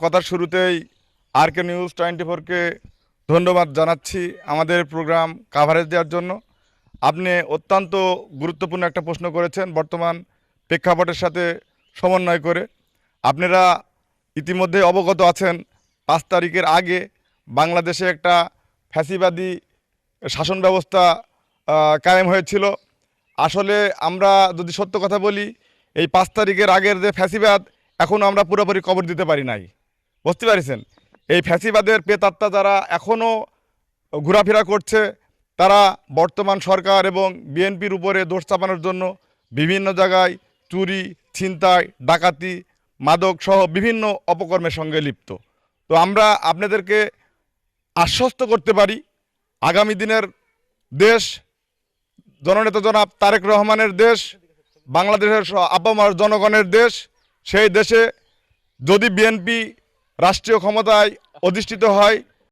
কথার শুরুতেই RK news 24কে ধন্যবাদ জানাচ্ছি আমাদের প্রোগ্রাম কাভারেজ দেওয়ার জন্য। আপনি অত্যন্ত গুরুত্বপূর্ণ একটা প্রশ্ন করেছেন বর্তমান প্রেক্ষাপটের সাথে সমন্বয় করে। আপনারা ইতিমধ্যে অবগত আছেন 5 তারিখের আগে বাংলাদেশে একটা ফ্যাসিবাদী শাসন ব্যবস্থা কায়েম হয়েছিল। আসলে আমরা যদি সত্য কথা বলি, এই 5 তারিখের আগের যে ফ্যাসিবাদ এখনও আমরা পুরোপুরি কবর দিতে পারি নাই। বুঝতে পারছেন? এই ফ্যাসিবাদের প্রেতাত্মা যারা এখনও ঘোরাফেরা করছে, তারা বর্তমান সরকার এবং বিএনপির উপরে দোষ চাপানোর জন্য বিভিন্ন জায়গায় চুরি, ছিনতাই, ডাকাতি, মাদক সহ বিভিন্ন অপকর্মের সঙ্গে লিপ্ত। তো আমরা আপনাদেরকে আশ্বস্ত করতে পারি, আগামী দিনের দেশ জননেতা জনাব তারেক রহমানের দেশ, বাংলাদেশের আপামর জনগণের দেশ। সেই দেশে যদি বিএনপি রাষ্ট্রীয় ক্ষমতায় অধিষ্ঠিত হয়,